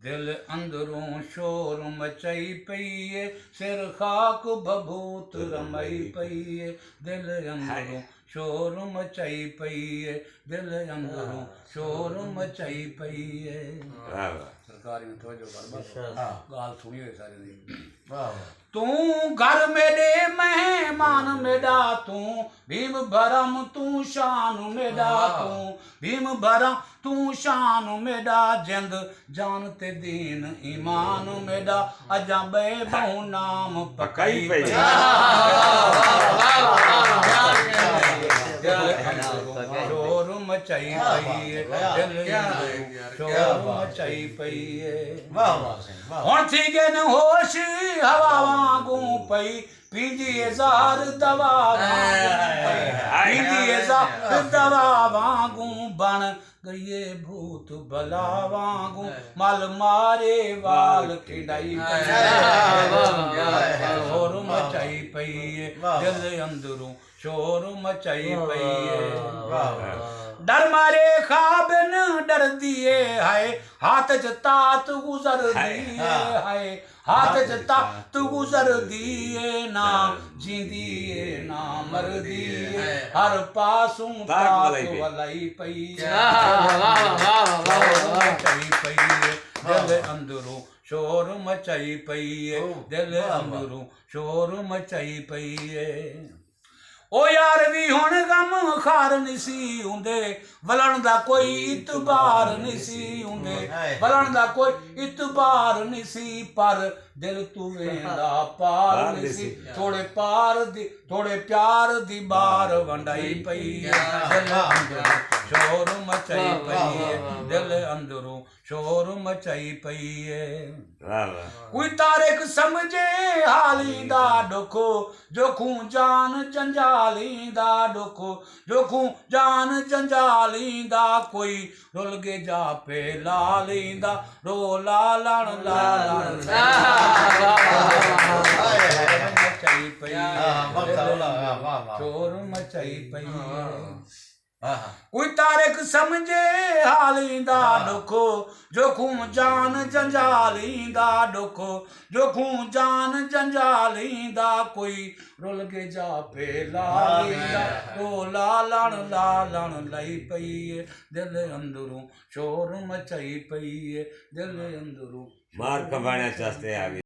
दिल अंदरों शोर मचाई पईए सिर खाक बबूत रमाई पईए दिल अंदरों शोर मचाई पईए दिल अंदरों शोर मचाई पईए सरकारी में तवज्जो कर गाल सुनी हुई सारी दी तू घर मेरे मेहमान मेरा तू भीम भरम तू शान मेरा तू भीम भरम तू शान मेरा जिंद जान ते दीन ईमान मेरा अजा बे बहु नाम पकाई पे शोर मचाई पई शोर मचाई पई हुण थी गए न होश हवा वांगू पई पींदी ज़हर दवा पींदी ज़हर दवा वांगू बण गईए भूत भला वांगू मल मारे वाल खिड़ाई शोर मचाई पई दिल अंदरों शोर मचाई पई डर मारे ख्वाब न डर दिए हाय हाथ च तात गुजर दिए हाय हाथ च तात गुजर दिए ना जींदिए ना मर दिए हर पासों तात वलाई पई मचाई पई दिल अंदरों शोर मचाई पई दिल अंदरों शोर मचाई पई ओ यार भी हुण गम खार निसी हुंदे वलण दा कोई इतबार निसी हुंदे वलण दा कोई इतबार निसी पर दिल तू वेंदा पार निसी थोड़े पार दी थोड़े प्यार दी बार वंडाई पई दिल अंदरों शोर मचाई पई दिल अंदरों शोर मचाई पई कोई तारिक समझे हालींदा दुखो जोखू जान जंजालींदा दुखो जोखू जान जंजालींदा कोई रुल गे जा पे लालींदा रो लालण लालण मचाई पई शोर मचाई पई कोई तारिक समझे हालींदा दुखो जोखू जान जंजालींदा दुखो जोखू जान जंजालींदा कोई रुल गे जा पे लालींदा रो लालण लालण लाई पई दिल अंदरों शोर मचाई पई दिल अंदरों मार कमाण्याचे असते